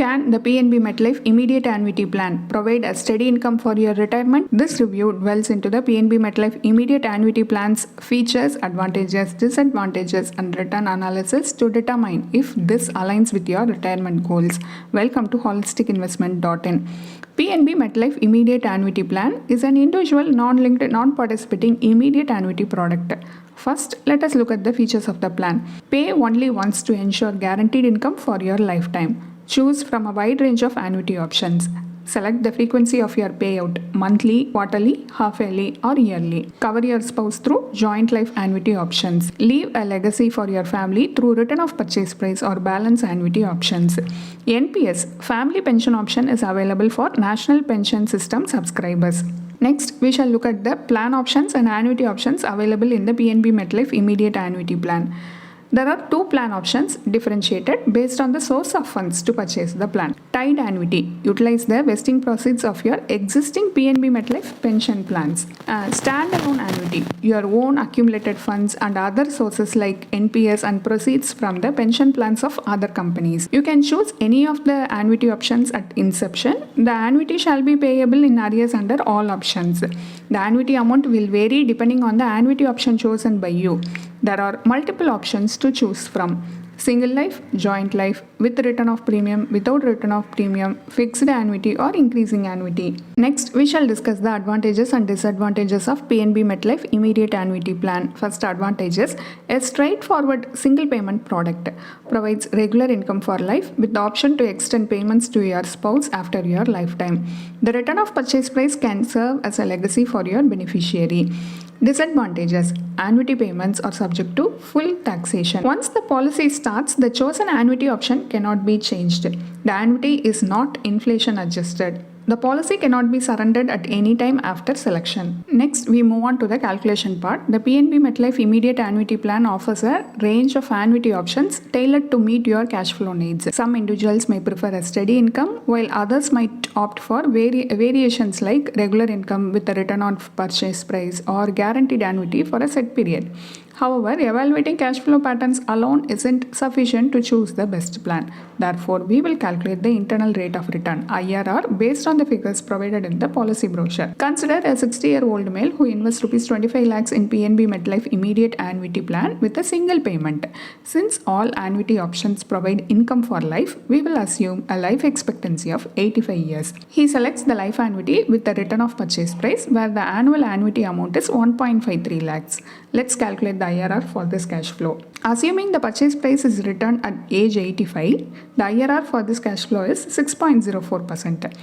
Can the PNB MetLife immediate annuity plan provide a steady income for your retirement? This review dwells into the PNB MetLife immediate annuity plan's features, advantages, disadvantages, and return analysis to determine if this aligns with your retirement goals. Welcome to holisticinvestment.in. PNB MetLife immediate annuity plan is an individual, non-linked, non-participating immediate annuity product. First, let us look at the features of the plan. Pay only once to ensure guaranteed income for your lifetime. Choose from a wide range of annuity options. Select the frequency of your payout: monthly, quarterly, half-yearly, or yearly. Cover your spouse through joint life annuity options. Leave a legacy for your family through return of purchase price or balance annuity options. NPS, family pension option, is available for National Pension System subscribers. Next, we shall look at the plan options and annuity options available in the PNB MetLife immediate annuity plan. There are two plan options differentiated based on the source of funds to purchase the plan. Tied annuity, utilize the vesting proceeds of your existing PNB MetLife pension plans. Standalone annuity, your own accumulated funds and other sources like NPS and proceeds from the pension plans of other companies. You can choose any of the annuity options at inception. The annuity shall be payable in arrears under all options. The annuity amount will vary depending on the annuity option chosen by you. There are multiple options to choose from: single life, joint life, with return of premium, without return of premium, fixed annuity, or increasing annuity. Next, we shall discuss the advantages and disadvantages of PNB MetLife immediate annuity plan. First advantages: a straightforward single payment product. Provides regular income for life with the option to extend payments to your spouse after your lifetime. The return of purchase price can serve as a legacy for your beneficiary. Disadvantages: annuity payments are subject to full taxation. Once the policy starts, the chosen annuity option cannot be changed. The annuity is not inflation adjusted. The policy cannot be surrendered at any time after selection. Next, we move on to the calculation part. The PNB MetLife immediate annuity plan offers a range of annuity options tailored to meet your cash flow needs. Some individuals may prefer a steady income, while others might opt for variations like regular income with a return on purchase price or guaranteed annuity for a set period. However, evaluating cash flow patterns alone isn't sufficient to choose the best plan. Therefore, we will calculate the internal rate of return (IRR) based on the figures provided in the policy brochure. Consider a 60-year-old male who invests Rs 25 lakhs in PNB MetLife immediate annuity plan with a single payment. Since all annuity options provide income for life, we will assume a life expectancy of 85 years. He selects the life annuity with the return of purchase price, where the annual annuity amount is 1.53 lakhs. Let's calculate the IRR for this cash flow. Assuming the purchase price is returned at age 85, the IRR for this cash flow is 6.04%.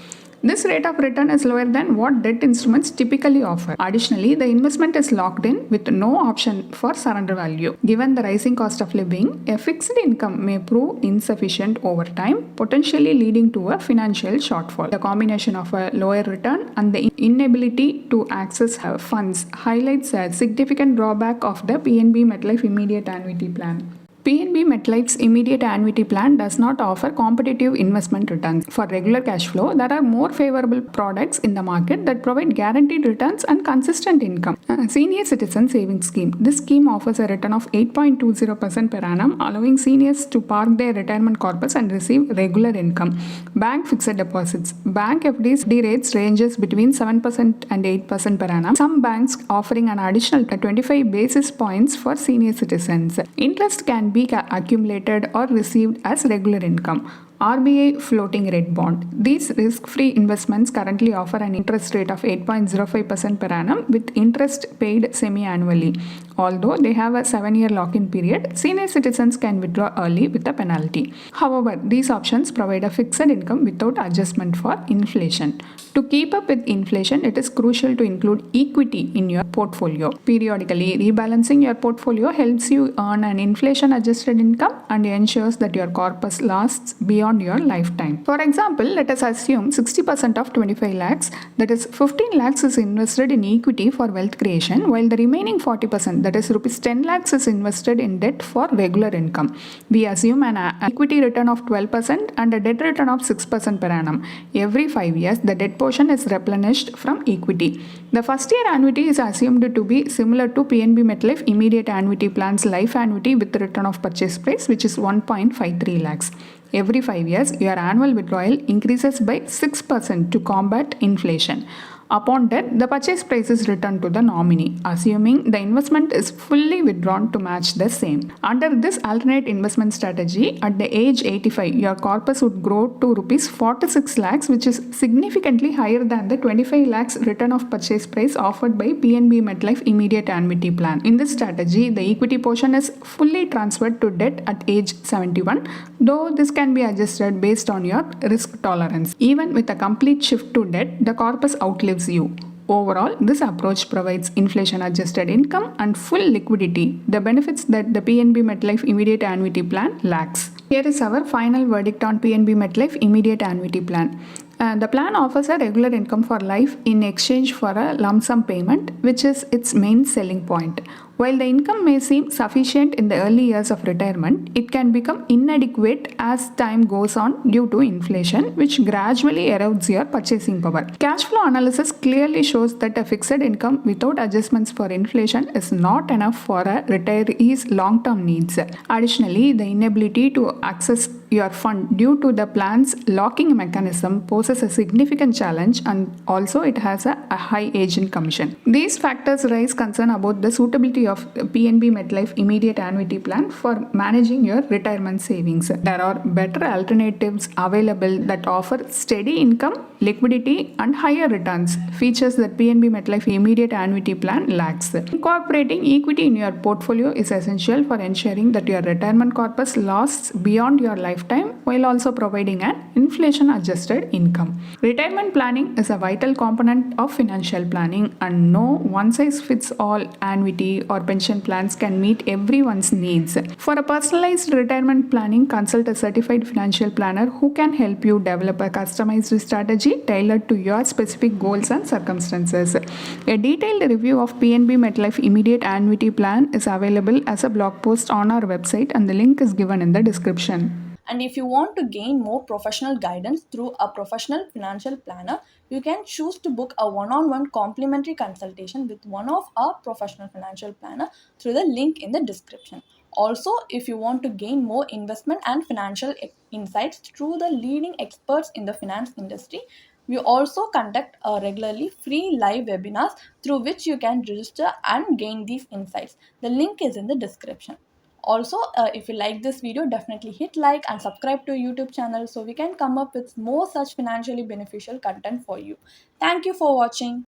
This rate of return is lower than what debt instruments typically offer. Additionally, the investment is locked in with no option for surrender value. Given the rising cost of living, a fixed income may prove insufficient over time, potentially leading to a financial shortfall. The combination of a lower return and the inability to access funds highlights a significant drawback of the PNB MetLife immediate annuity plan. PNB MetLife's immediate annuity plan does not offer competitive investment returns. For regular cash flow, there are more favorable products in the market that provide guaranteed returns and consistent income. Senior Citizen Savings Scheme. This scheme offers a return of 8.20% per annum, allowing seniors to park their retirement corpus and receive regular income. Bank fixed deposits. Bank FDs rates ranges between 7% and 8% per annum. Some banks offering an additional 25 basis points for senior citizens. Interest can be accumulated or received as regular income. RBI floating rate bond. These risk-free investments currently offer an interest rate of 8.05% per annum with interest paid semi-annually. Although they have a 7-year lock-in period, senior citizens can withdraw early with a penalty. However, these options provide a fixed income without adjustment for inflation. To keep up with inflation, it is crucial to include equity in your portfolio. Periodically, rebalancing your portfolio helps you earn an inflation-adjusted income and ensures that your corpus lasts beyond your lifetime. For example, let us assume 60% of 25 lakhs, that is 15 lakhs, is invested in equity for wealth creation, while the remaining 40%, that is Rs 10 lakhs, is invested in debt for regular income. We assume an equity return of 12% and a debt return of 6% per annum. Every 5 years, the debt portion is replenished from equity. The first year annuity is assumed to be similar to PNB MetLife immediate annuity plan's life annuity with return of purchase price, which is 1.53 lakhs. Every 5 years, your annual withdrawal increases by 6% to combat inflation. Upon death, the purchase price is returned to the nominee, assuming the investment is fully withdrawn to match the same. Under this alternate investment strategy, at the age 85, your corpus would grow to rupees 46 lakhs, which is significantly higher than the 25 lakhs return of purchase price offered by PNB MetLife Immediate Annuity Plan. In this strategy, the equity portion is fully transferred to debt at age 71, though this can be adjusted based on your risk tolerance. Even with a complete shift to debt, the corpus outlives you. Overall, this approach provides inflation adjusted income and full liquidity, the benefits that the PNB MetLife Immediate Annuity Plan lacks. Here is our final verdict on PNB MetLife Immediate Annuity Plan. The plan offers a regular income for life in exchange for a lump sum payment, which is its main selling point. While the income may seem sufficient in the early years of retirement, it can become inadequate as time goes on due to inflation, which gradually erodes your purchasing power. Cash flow analysis clearly shows that a fixed income without adjustments for inflation is not enough for a retiree's long-term needs. Additionally, the inability to access your fund due to the plan's locking mechanism poses a significant challenge, and also it has a high agent commission. These factors raise concern about the suitability of PNB MetLife Immediate Annuity Plan for managing your retirement savings. There are better alternatives available that offer steady income, liquidity, and higher returns, features that PNB MetLife Immediate Annuity Plan lacks. Incorporating equity in your portfolio is essential for ensuring that your retirement corpus lasts beyond your lifetime while also providing an inflation adjusted income. Retirement planning is a vital component of financial planning, and no one size fits all annuity or pension plans can meet everyone's needs. For a personalized retirement planning, consult a certified financial planner who can help you develop a customized strategy tailored to your specific goals and circumstances. A detailed review of PNB MetLife Immediate Annuity Plan is available as a blog post on our website, and the link is given in the description. And if you want to gain more professional guidance through a professional financial planner, you can choose to book a one-on-one complimentary consultation with one of our professional financial planner through the link in the description. Also, if you want to gain more investment and financial insights through the leading experts in the finance industry, we also conduct regularly free live webinars through which you can register and gain these insights. The link is in the description. Also, if you like this video, definitely hit like and subscribe to YouTube channel so we can come up with more such financially beneficial content for you. Thank you for watching.